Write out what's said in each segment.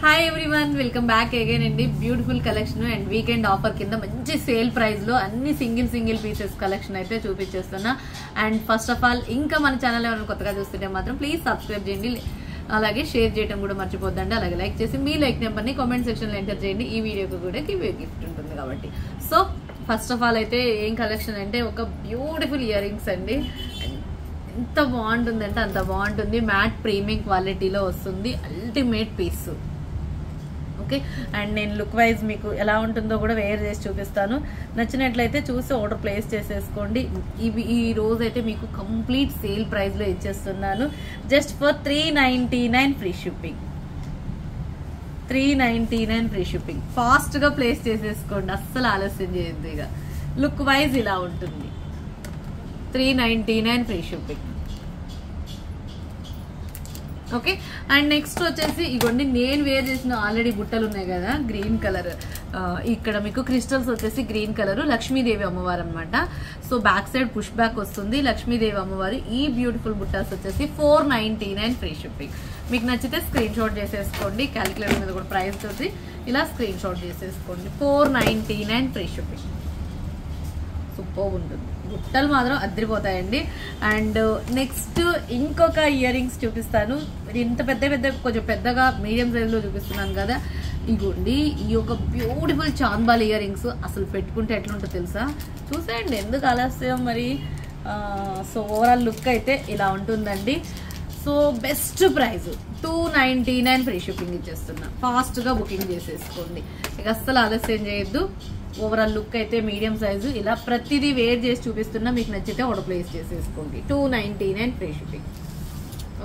Hi everyone, welcome back again అండి. Beautiful collection and weekend offer కింద మంచి sale price లో అన్ని సింగిల్ పీసెస్ కలెక్షన్ అయితే చూపించేస్తున్నా. అండ్ ఫస్ట్ ఆఫ్ ఆల్ ఇంకా మన ఛానల్ ఎవరైనా కొత్తగా చూస్తుంటే మాత్రం ప్లీజ్ సబ్స్క్రైబ్ చేయండి, అలాగే షేర్ చేయడం కూడా మర్చిపోద్దండి. అలాగే లైక్ చేసి మీ లైక్ నెంబర్ని కామెంట్ సెక్షన్ లో ఎంటర్ చేయండి. ఈ వీడియోకి కూడా గిఫ్ట్ ఉంటుంది కాబట్టి. సో ఫస్ట్ ఆఫ్ ఆల్ అయితే ఏం కలెక్షన్ అంటే ఒక బ్యూటిఫుల్ ఇయర్ రింగ్స్ అండి. ఎంత బాగుంటుందంటే అంత బాగుంటుంది. మ్యాట్ ప్రీమియం క్వాలిటీలో వస్తుంది. Ultimate piece. ఓకే, అండ్ నేను లుక్ వైజ్ మీకు ఎలా ఉంటుందో కూడా వేర్ చేసి చూపిస్తాను. నచ్చినట్లయితే చూసి ఆర్డర్ ప్లేస్ చేసేసుకోండి. ఈ రోజు అయితే మీకు కంప్లీట్ సేల్ ప్రైస్ లో ఇచ్చేస్తున్నాను. Just for 399 free shipping. 399 free shipping. Fast గా ప్లేస్ చేసేసుకోండి, అస్సలు ఆలస్యం చేయొద్దు. ఇక లుక్ వైజ్ ఇలా ఉంటుంది. 399 free shipping. Okay, and next వచ్చేసి ఇగోండి నేను వేర్ చేసిన ఆల్రెడీ బుట్టలు ఉన్నాయి కదా, గ్రీన్ కలర్. ఇక్కడ మీకు క్రిస్టల్స్ వచ్చేసి గ్రీన్ కలర్, లక్ష్మీదేవి అమ్మవారు అనమాట. So back side push back వస్తుంది లక్ష్మీదేవి అమ్మవారు. ఈ బ్యూటిఫుల్ బుట్టాస్ వచ్చేసి 499 ఫ్రీ షిప్పింగ్. మీకు నచ్చితే స్క్రీన్ షాట్ చేసేసుకోండి. క్యాలిక్యులేటర్ మీద కూడా ప్రైస్ తోటి ఇలా స్క్రీన్ షాట్ చేసేసుకోండి. 499 ఫ్రీ షిప్పింగ్. సూపర్ ఉంటుంది. బుట్టలు మాత్రం అద్దరిపోతాయండి. అండ్ నెక్స్ట్ ఇంకొక ఇయర్ రింగ్స్ చూపిస్తాను. ఇంత పెద్ద కొంచెం పెద్దగా మీడియం సైజ్ లో చూపిస్తున్నాను కదా. ఇగోండి ఈ యొక్క బ్యూటిఫుల్ చాంద్బాల్ ఇయర్ రింగ్స్. అసలు పెట్టుకుంటే ఎట్లుంటుందో తెలుసా? చూసేయండి, ఎందుకు ఆలస్యం మరి. సో ఓవరాల్ లుక్ అయితే ఇలా ఉంటుందండి. So best price 299 free shipping ఇచ్చేస్తున్నా. ఫాస్ట్ గా బుకింగ్ చేసేసుకోండి, ఇక అస్సలు ఆలస్యం చేయొద్దు. ఓవరాల్ లుక్ అయితే మీడియం సైజు. ఇలా ప్రతిదీ వేర్ చేసి చూపిస్తున్నా. మీకు నచ్చితే ఆర్డర్ ప్లేస్ చేసేసుకోండి. 299 free shipping.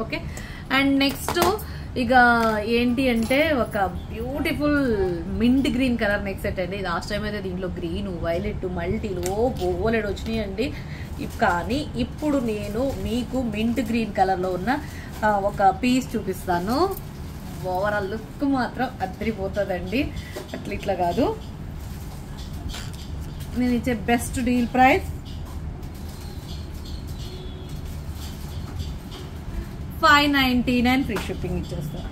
Okay, and next ఇక ఏంటి అంటే ఒక beautiful mint green colour neck set అండి. లాస్ట్ టైం అయితే దీంట్లో గ్రీన్, వైలెట్, మల్టీలో బోలెడ్ వచ్చినాయండి. కానీ ఇప్పుడు నేను మీకు మింట్ గ్రీన్ కలర్లో ఉన్న ఒక పీస్ చూపిస్తాను. ఓవరాల్ లుక్ మాత్రం అద్దరిపోతుందండి. ఇట్లా కాదు, నేను ఇచ్చే best deal price 599 free shipping ఇచ్చేస్తాను.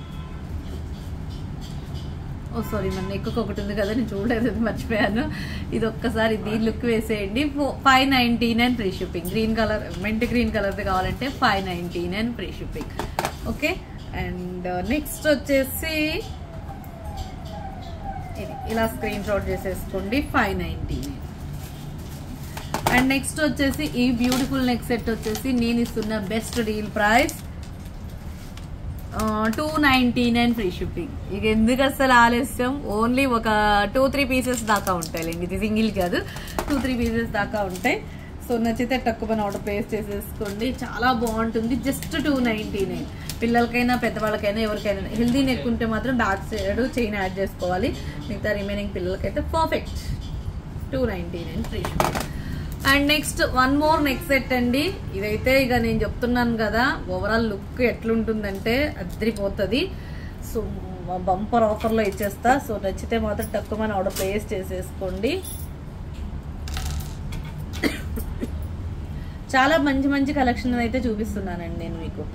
ఓ సారీ, మన నెక్కు ఒకటి ఉంది కదా, నేను చూడలేదు, మర్చిపోయాను. ఇది ఒక్కసారి దీని లుక్ వేసేయండి. 599 free shipping. Green colour, mint green కలర్ది కావాలంటే 599 free shipping. Okay, and next వచ్చేసి ఇది ఇలా స్క్రీన్ షాట్ చేసేసుకోండి. 599. అండ్ నెక్స్ట్ వచ్చేసి ఈ బ్యూటిఫుల్ నెక్ సెట్ వచ్చేసి నేను ఇస్తున్న best deal price 299 free shipping. ఇక ఎందుకు అసలు ఆలస్యం, ఓన్లీ ఒక 2-3 పీసెస్ దాకా ఉంటాయిలేండి. ఇది సింగిల్ కాదు, 2-3 పీసెస్ దాకా ఉంటాయి. సో నచ్చితే తక్కువ ఆర్డర్ ప్లేస్ చేసేసుకోండి. చాలా బాగుంటుంది. జస్ట్ 299. పిల్లలకైనా పెద్దవాళ్ళకైనా ఎవరికైనా. హెల్దీ నెక్ ఉంటే మాత్రం బ్యాక్ సైడ్ చైన్ యాడ్ చేసుకోవాలి. మిగతా రిమైనింగ్ పిల్లలకైతే perfect. 299 free shipping. And next one more neck set అండి. ఇదైతే ఇక నేను చెప్తున్నాను కదా, ఓవరాల్ లుక్ ఎట్లుంటుందంటే అద్దరిపోతుంది. సో బంపర్ ఆఫర్లో ఇచ్చేస్తా. సో నచ్చితే మాత్రం తక్కువ ఆర్డర్ ప్లేస్ చేసేసుకోండి. చాలా మంచి కలెక్షన్ అయితే చూపిస్తున్నానండి నేను మీకు.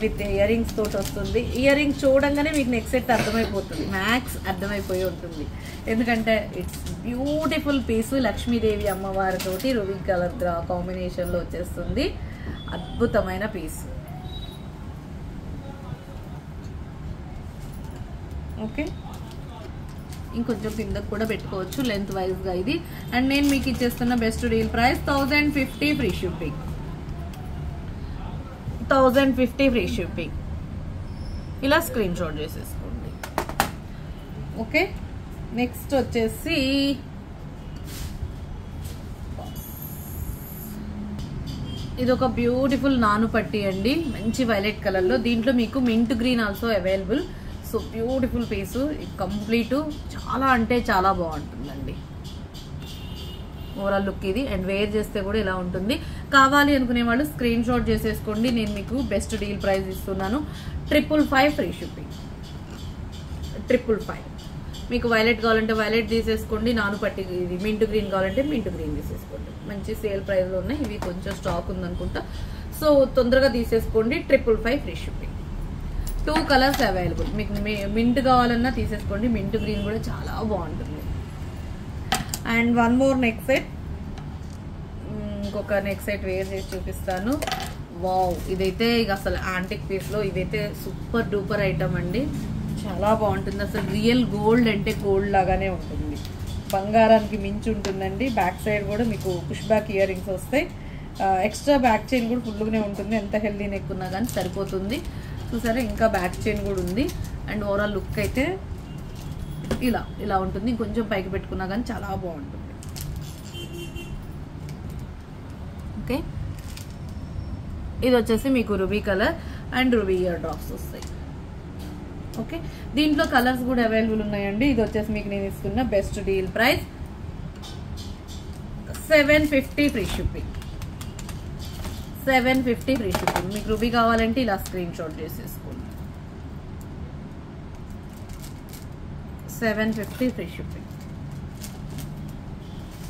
విత్ ఇయర్ రింగ్స్ తోటి వస్తుంది. ఇయర్ రింగ్స్ చూడంగానే మీకు నెక్ సెట్ అర్థమైపోతుంది, మ్యాక్స్ అర్థమైపోయి ఉంటుంది. ఎందుకంటే ఇట్స్ బ్యూటిఫుల్ పీసు. లక్ష్మీదేవి అమ్మవారితోటి రూబీ కలర్ కాంబినేషన్లో వచ్చేస్తుంది. అద్భుతమైన పీస్. ఓకే, ఇంకొంచెం కిందకు కూడా పెట్టుకోవచ్చు లెంత్ వైజ్గా ఇది. అండ్ నేను మీకు ఇచ్చేస్తున్న best deal price 1050 free shipping. 1050 free shipping. ఇలా స్క్రీన్ షాట్ చేసేసుకోండి. ఓకే, నెక్స్ట్ వచ్చేసి ఇది ఒక బ్యూటిఫుల్ నాను పట్టి అండి, మంచి వైలెట్ కలర్లో. దీంట్లో మీకు mint green also available. So beautiful పీసు కంప్లీట్. చాలా అంటే చాలా బాగుంటుందండి ఓవరాల్ లుక్ ఇది. అండ్ వేర్ చేస్తే కూడా ఇలా ఉంటుంది. కావాలి అనుకునే వాళ్ళు స్క్రీన్ షాట్ చేసేసుకోండి. నేను మీకు బెస్ట్ డీల్ ప్రైస్ ఇస్తున్నాను. 555 ఫ్రీ షిప్పింగ్. 555. మీకు వైలెట్ కావాలంటే వైలెట్ తీసేసుకోండి. నాను పట్టి మింట్ గ్రీన్ కావాలంటే మింట్ గ్రీన్ తీసేసుకోండి. మంచి సేల్ ప్రైస్లో ఉన్నాయి. ఇవి కొంచెం స్టాక్ ఉందనుకుంటా. సో తొందరగా తీసేసుకోండి. 555 ఫ్రీ షిప్పింగ్. 2 colours available. మీకు మింట్ కావాలన్నా తీసేసుకోండి. మింట్ గ్రీన్ కూడా చాలా బాగుంటుంది. And one more neck set, ఇంకొక నెక్ సెట్ వేర్ చేసి చూపిస్తాను. వావ్, ఇదైతే ఇక అసలు యాంటిక్ పీస్లో ఇదైతే సూపర్ డూపర్ ఐటమ్ అండి. చాలా బాగుంటుంది. అసలు రియల్ గోల్డ్ అంటే గోల్డ్ లాగానే ఉంటుంది. బంగారానికి మించి ఉంటుందండి. బ్యాక్ సైడ్ కూడా మీకు పుష్ బ్యాక్ ఇయర్ రింగ్స్ వస్తాయి. ఎక్స్ట్రా బ్యాక్ చైన్ కూడా ఫుల్గానే ఉంటుంది. ఎంత హెల్దీ నెక్ ఉన్నా కానీ సరిపోతుంది. చూసారా, ఇంకా బ్యాక్ చైన్ కూడా ఉంది. అండ్ ఓవరాల్ లుక్ అయితే ఇలా ఉంటుంది. కొంచెం పైకి పెట్టుకున్నా కానీ చాలా బాగుంటుంది. ఓకే, ఇది వచ్చేసి మీకు ruby colour and ruby ear drops వస్తాయి. ఓకే, దీంట్లో కలర్స్ కూడా అవైలబుల్ ఉన్నాయండి. ఇది వచ్చేసి మీకు నేను ఇస్తున్న best deal price 750 free shipping. 750 free shipping. మీకు రూబీ కావాలంటే ఇలా స్క్రీన్ షాట్ చేసేసుకోండి. 750 free shipping.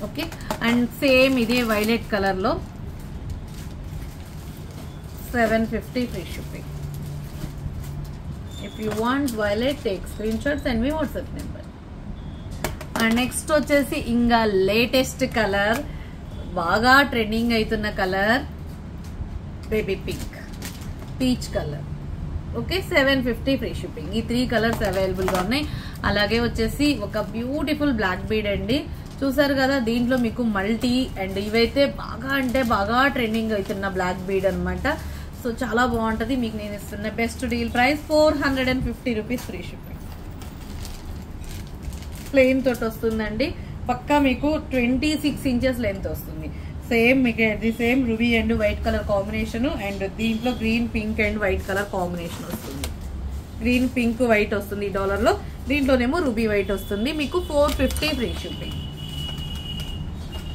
Okay, and same ఇదే వైలెట్ కలర్లో 750 free shipping. If you want violet, take screenshots and me WhatsApp number. And next వచ్చేసి ఇంకా లేటెస్ట్ కలర్, బాగా trending అవుతున్న colour baby pink, peach colour. Okay, 750 free shipping. ఈ 3 colours available గా ఉన్నాయి. అలాగే వచ్చేసి ఒక బ్యూటిఫుల్ బ్లాక్ బీడ్ అండి. చూసారు కదా, దీంట్లో మీకు మల్టీ అండ్ ఇవైతే బాగా అంటే బాగా ట్రెండింగ్ అవుతున్న బ్లాక్ బీడ్ అనమాట. సో చాలా బాగుంటుంది. మీకు నేను ఇస్తున్న best deal price 450 rupees free shipping. Plain తోటి వస్తుందండి. పక్కా మీకు 26 ఇంచెస్ లెంత్ వస్తుంది. సేమ్ మీకు అది same ruby and white colour combination. And దీంట్లో green pink and white colour combination వస్తుంది. గ్రీన్ పింక్ వైట్ వస్తుంది ఈ డాలర్లో. దీంట్లోనేమో రూబీ వైట్ వస్తుంది. మీకు 450 ఫ్రీ షిప్పింగ్.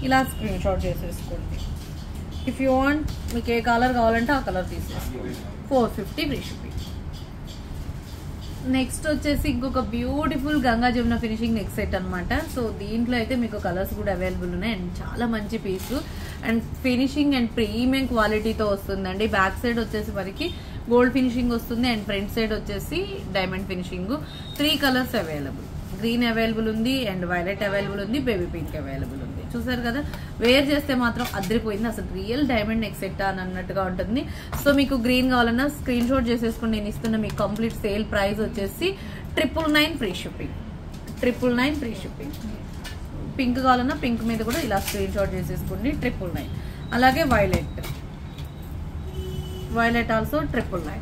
ఇలా స్క్రీన్ షాట్ చేసేసుకోండి. ఇఫ్ యూ వాంట్, మీకు ఏ కలర్ కావాలంటే ఆ కలర్ తీసేసుకోండి. 450 ఫ్రీ షిప్పింగ్. నెక్స్ట్ వచ్చేసి ఇంకొక beautiful Ganga Jamuna finishing neck set అనమాట. సో దీంట్లో అయితే మీకు కలర్స్ కూడా అవైలబుల్ ఉన్నాయి. అండ్ చాలా మంచి పీసు అండ్ ఫినిషింగ్ అండ్ ప్రీమియం క్వాలిటీతో వస్తుందండి. బ్యాక్ సైడ్ వచ్చేసి మనకి గోల్డ్ ఫినిషింగ్ వస్తుంది అండ్ ఫ్రంట్ సైడ్ వచ్చేసి diamond finishing. 3 colours available. Green available ఉంది అండ్ వైలెట్ అవైలబుల్ ఉంది, బేబీ పింక్ అవైలబుల్ ఉంది. చూసారు కదా, వేర్ చేస్తే మాత్రం అదిరిపోయింది. అసలు రియల్ డైమండ్ నెక్ సెట్ అని అన్నట్టుగా ఉంటుంది. సో మీకు గ్రీన్ కావాలన్నా స్క్రీన్ షాట్ చేసేసుకుని నేను ఇస్తున్న మీకు కంప్లీట్ సేల్ ప్రైస్ వచ్చేసి 999 free shipping. 999 free shipping. Pink కావాలన్నా పింక్ మీద కూడా ఇలా స్క్రీన్ షాట్ చేసేసుకోండి. 999. అలాగే వైలెట్ ఆల్సో 999.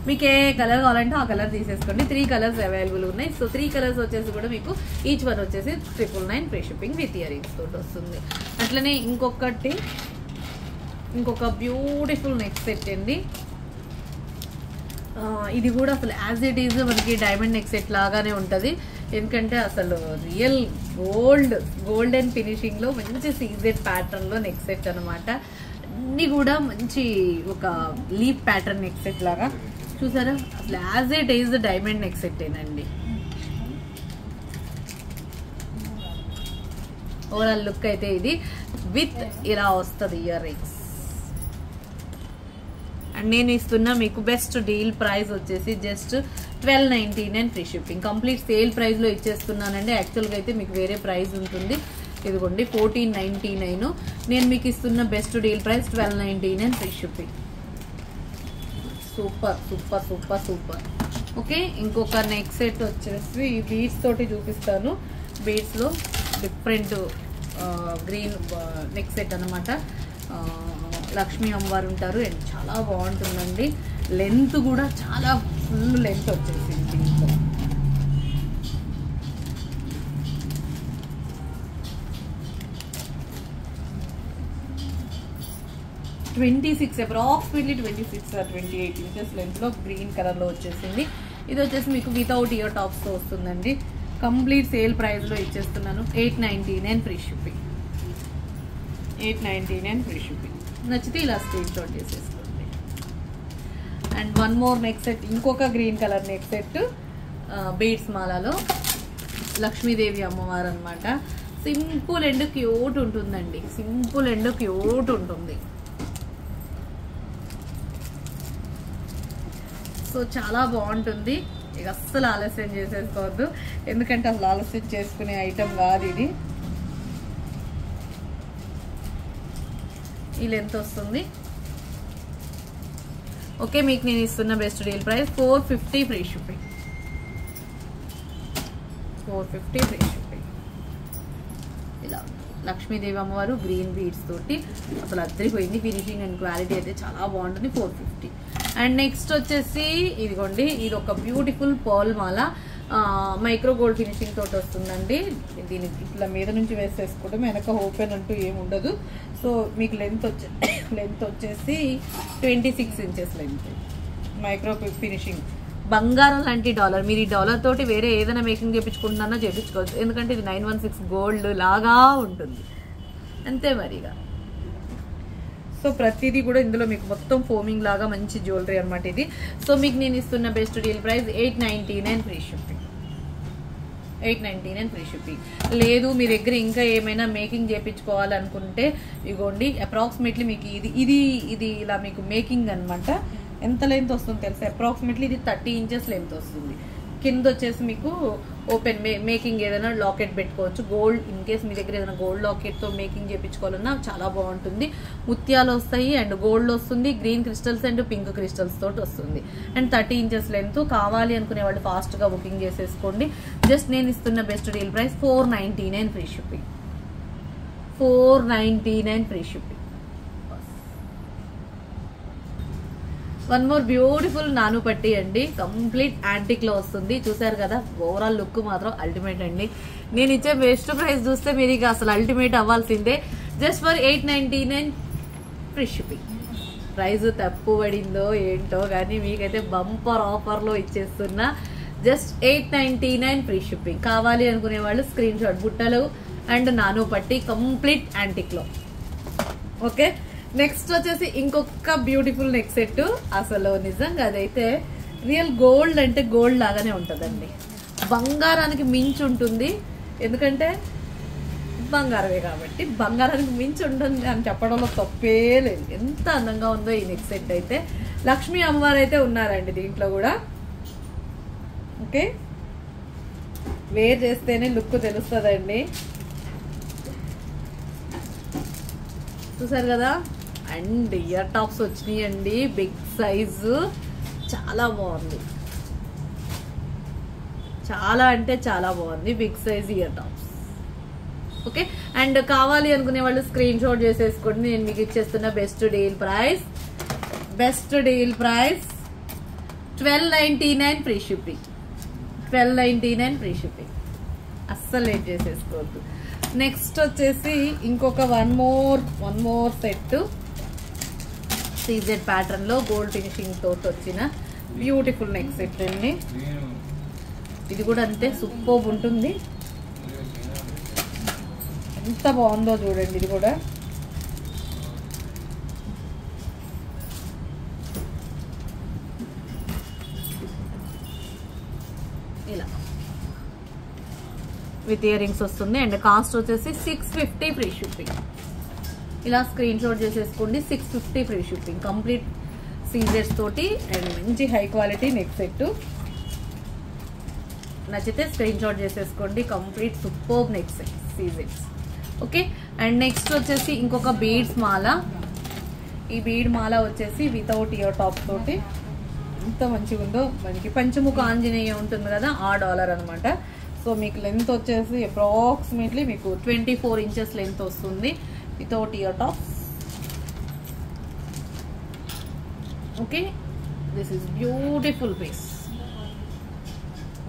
మీకు ఏ కలర్ కావాలంటే ఆ కలర్ తీసేసుకోండి. 3 కలర్స్ అవైలబుల్ ఉన్నాయి. సో 3 కలర్స్ వచ్చేసి కూడా మీకు ఈచ్ వన్ వచ్చేసి 999 free shipping with ear rings తోటి వస్తుంది. అట్లనే ఇంకొక బ్యూటిఫుల్ నెక్ సెట్ అండి. ఇది కూడా అసలు యాజ్ ఇట్ ఈజ్ మనకి డైమండ్ నెక్ సెట్ లాగానే ఉంటుంది. ఎందుకంటే అసలు రియల్ గోల్డెన్ ఫినిషింగ్ లో మంచి సీజెడ్ ప్యాటర్న్ లో నెక్ సెట్ అనమాట. అన్ని కూడా మంచి ఒక లీఫ్ ప్యాటర్న్ నెక్ సెట్ లాగా. చూసారా, అసలు as it is diamond neck set ఏనండి. ఓవరాల్ లుక్ అయితే ఇది విత్ ఇలా వస్తుంది ఇయర్ రింగ్స్. అండ్ నేను ఇస్తున్నా మీకు బెస్ట్ డీల్ ప్రైస్ వచ్చేసి just 1299 free shipping. Complete sale price లో ఇచ్చేస్తున్నానండి. యాక్చువల్గా అయితే మీకు వేరే ప్రైస్ ఉంటుంది. ఇదిగోండి 1499. నేను మీకు ఇస్తున్న best deal price 1299 free shipping. Super super super super. Okay, ఇంకొక నెక్ సెట్ వచ్చేసి బీడ్స్ తోటి చూపిస్తాను. బీడ్స్ లో డిఫరెంట్ గ్రీన్ నెక్ సెట్ అనమాట. లక్ష్మీ అమ్మవారు ఉంటారు అండ్ చాలా బాగుంటుందండి. లెంత్ కూడా చాలా ఫుల్ లెంత్ వచ్చేసింది దీంట్లో. అప్రాక్సిమేట్లీ 26 or 28 ఇంచెస్ లెంత్ లో గ్రీన్ కలర్ లో వచ్చేసింది. ఇది వచ్చేసి మీకు వితౌట్ ఇయర్ టాప్స్ తో వస్తుందండి. కంప్లీట్ సేల్ ప్రైస్ లో ఇచ్చేస్తున్నాను. 899 ఫ్రీ షిప్పింగ్. 899 free shipping. నచ్చితే ఇలా స్క్రీన్ షాట్ చేసేసుకోండి. And one more neck set, ఇంకొక green colour neck set beads మాలలో లక్ష్మీదేవి అమ్మవారు అనమాట. సింపుల్ అండ్ క్యూట్ ఉంటుందండి. సింపుల్ అండ్ క్యూట్ ఉంటుంది. సో చాలా బాగుంటుంది. ఇక అస్సలు ఆలస్యం చేసేసుకోవద్దు, ఎందుకంటే అసలు ఆలస్యం చేసుకునే ఐటమ్ కాదు ఇది. ఈ లెంత్ వస్తుంది. ఓకే, మీకు నేను ఇస్తున్న best deal price 450 free shipping. 450 free shipping. ఇలా లక్ష్మీదేవి అమ్మవారు గ్రీన్ బీడ్స్ తోటి అసలు అద్దరిపోయింది. ఫినిషింగ్ అండ్ క్వాలిటీ అయితే చాలా బాగుంటుంది. 450. అండ్ నెక్స్ట్ వచ్చేసి ఇదిగోండి, ఇది ఒక బ్యూటిఫుల్ పర్ల్ మాల మైక్రో గోల్డ్ ఫినిషింగ్ తోటి వస్తుందండి. దీనికి ఇట్లా మీద నుంచి వేసేసుకోవడం, వెనక ఓపెన్ అంటూ ఏమి ఉండదు. సో మీకు లెంత్ వచ్చేసి 26 ఇంచెస్ లెంత్. మైక్రో ఫినిషింగ్, బంగారం లాంటి డాలర్. మీరు ఈ డాలర్ తోటి వేరే ఏదైనా మేకింగ్ చేయించుకుంటున్నా చేయించుకోవచ్చు, ఎందుకంటే ఇది 916 గోల్డ్ లాగా ఉంటుంది అంతే మరిగా. సో ప్రతిదీ కూడా ఇందులో మీకు మొత్తం ఫోమింగ్ లాగా మంచి జ్యువెలరీ అనమాట ఇది. సో మీకు నేను ఇస్తున్న best deal price 899 free shipping. 899 free shipping. లేదు మీ దగ్గర ఇంకా ఏమైనా మేకింగ్ చేయించుకోవాలనుకుంటే ఇగోండి, అప్రాక్సిమేట్లీ మీకు ఇది ఇలా మీకు మేకింగ్ అనమాట. ఎంత లెంత్ వస్తుంది తెలుసా? అప్రాక్సిమేట్లీ ఇది 30 ఇంచెస్ లెంత్ వస్తుంది. కింద వచ్చేసి మీకు ఓపెన్ మేకింగ్ ఏదైనా లాకెట్ పెట్టుకోవచ్చు. గోల్డ్ ఇన్ కేస్ మీ దగ్గర ఏదైనా గోల్డ్ లాకెట్తో మేకింగ్ చేయించుకోవాలన్నా చాలా బాగుంటుంది. ముత్యాలు వస్తాయి అండ్ గోల్డ్ వస్తుంది, green crystals and pink crystals తోటి వస్తుంది. And 30 inches length. కావాలి అనుకునే వాళ్ళు ఫాస్ట్గా బుకింగ్ చేసేసుకోండి. జస్ట్ నేను ఇస్తున్న best deal price 499 free shipping. 499 free shipping. One more beautiful నాను పట్టి అండి, కంప్లీట్ యాంటిక్ లో వస్తుంది. చూసారు కదా, ఓవరాల్ లుక్ మాత్రం అల్టిమేట్ అండి. నేను ఇచ్చే బెస్ట్ ప్రైస్ చూస్తే మీరు ఇక అసలు అల్టిమేట్ అవ్వాల్సిందే. Just for 899 free shipping. Price తప్పు పడిందో ఏంటో కానీ మీకైతే బంపర్ ఆఫర్లో ఇచ్చేస్తున్నా. Just 899 free shipping. కావాలి అనుకునే వాళ్ళు స్క్రీన్ షాట్. బుట్టలు అండ్ నాను పట్టి కంప్లీట్ యాంటిక్ లో. ఓకే, నెక్స్ట్ వచ్చేసి ఇంకొక బ్యూటిఫుల్ నెక్ సెట్. అసలు నిజంగా అదైతే రియల్ గోల్డ్ అంటే గోల్డ్ లాగానే ఉంటుందండి. బంగారానికి మించి ఉంటుంది, ఎందుకంటే బంగారమే కాబట్టి బంగారానికి మించి ఉంటుంది అని చెప్పడంలో తప్పే లేదు. ఎంత అందంగా ఉందో ఈ నెక్ సెట్ అయితే. లక్ష్మీ అమ్మవారు అయితే ఉన్నారండి దీంట్లో కూడా. ఓకే, వేర్ చేస్తేనే లుక్ తెలుస్తుందండి. చూసారు కదా, అండ్ ఇయర్ టాప్స్ వచ్చినాయండి, బిగ్ సైజు, చాలా బాగుంది. చాలా అంటే చాలా బాగుంది, big size ear tops. Okay, and కావాలి అనుకునే వాళ్ళు స్క్రీన్ షాట్ చేసేసుకోండి. నేను మీకు ఇచ్చేస్తున్న best deal price 1299 free shipping. 1299 free shipping. అస్సలు లేట్ చేసేసుకోవద్దు. నెక్స్ట్ వచ్చేసి ఇంకొక one more set CZ pattern లో గోల్డ్ ఫినిషింగ్ తోటి వచ్చిన బ్యూటిఫుల్ నెక్ సెట్ అండి. ఇది కూడా అంతే సూపర్బ్ ఉంటుంది. ఎంత బాగుందో చూడండి. ఇది కూడా ఇలా విత్ ఇయర్ రింగ్స్ వస్తుంది అండ్ కాస్ట్ వచ్చేసి 650 ఫ్రీ షిప్పింగ్. ఇలా స్క్రీన్ షాట్ చేసేసుకోండి. 650 ఫ్రీ షిప్పింగ్. కంప్లీట్ సీజెట్స్ తోటి అండ్ మంచి హై క్వాలిటీ నెక్ సెట్. నచ్చితే స్క్రీన్ షాట్ చేసేసుకోండి. కంప్లీట్ సూపర్బ్ నెక్ సెట్ సీజెట్స్. ఓకే, అండ్ నెక్స్ట్ వచ్చేసి ఇంకొక బీడ్స్ మాల. ఈ బీడ్ మాల వచ్చేసి వితౌట్ ఇయర్ టాప్ తోటి ఎంత మంచిగా ఉందో. మనకి పంచముఖ ఆంజనేయ ఉంటుంది కదా, ఆ డాలర్ అనమాట. సో మీకు లెంత్ వచ్చేసి అప్రాక్సిమేట్లీ మీకు 24 ఇంచెస్ లెంత్ వస్తుంది without ear tops. Okay, this is beautiful piece.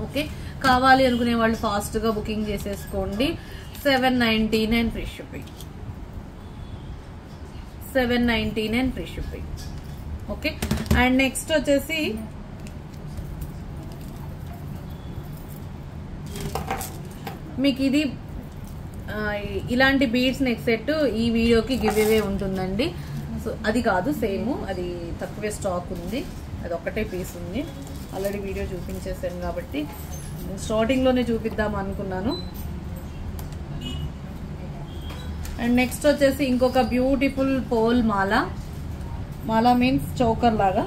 Okay, కావాలి అనుకునే వాళ్ళు ఫాస్ట్గా బుకింగ్ చేసేసుకోండి. 799 free shipping. 799 free shipping. Okay, and next వచ్చేసి మీకు ఇది ఇలాంటి బీడ్స్ నెక్ సెట్ ఈ వీడియోకి గివ్ అవే ఉంటుందండి. సో అది కాదు, సేమ్ అది తక్కువే స్టాక్ ఉంది. అది ఒక్కటే పీస్ ఉంది. ఆల్రెడీ వీడియో చూపించేసాను కాబట్టి స్టార్టింగ్లోనే చూపిద్దాం అనుకున్నాను. అండ్ నెక్స్ట్ వచ్చేసి ఇంకొక బ్యూటిఫుల్ పోల్ మాల. మాల మీన్స్ చౌకర్ లాగా.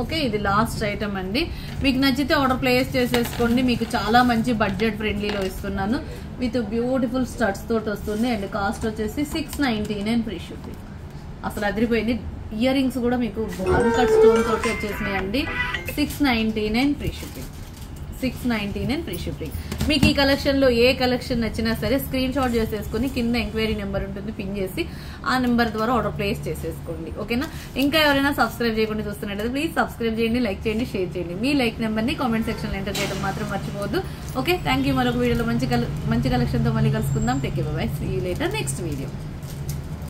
ఓకే, ఇది లాస్ట్ ఐటమ్ అండి. మీకు నచ్చితే ఆర్డర్ ప్లేస్ చేసేసుకోండి. మీకు చాలా మంచి బడ్జెట్ ఫ్రెండ్లీలో ఇస్తున్నాను. విత్ బ్యూటిఫుల్ స్టడ్స్ తోటి వస్తుంది. అండ్ కాస్ట్ వచ్చేసి 699 ఫ్రీ షిప్పింగ్. అసలు అదిరిపోయింది. ఇయర్ రింగ్స్ కూడా మీకు బాల్ కట్ స్టోన్ తోటి వచ్చేసినాయి అండి. 699 ఫ్రీ షిప్పింగ్. 699 free shipping. మీకు ఈ కలెక్షన్ లో ఏ కలెక్షన్ నచ్చినా సరే స్క్రీన్ షాట్ చేసేసుకుని కింద ఎంక్వైరీ నెంబర్ ఉంటుంది, పిన్ చేసి ఆ నెంబర్ ద్వారా ఆర్డర్ ప్లేస్ చేసేసుకోండి. ఓకేనా? ఇంకా ఎవరైనా సబ్స్క్రైబ్ చేయకుండా చూస్తున్నట్లయితే ప్లీజ్ సబ్స్క్రైబ్ చేయండి, లైక్ చేయండి, షేర్ చేయండి. మీ లైక్ నెంబర్ని కామెంట్ సెక్షన్ లో ఎంటర్ చేయడం మాత్రం మర్చిపోవద్దు. Okay, thank you. మరొక వీడియోలో మంచి కలెక్షన్ తో మళ్ళీ కలుసుకుందాం. Take care, bye bye. See you later next video.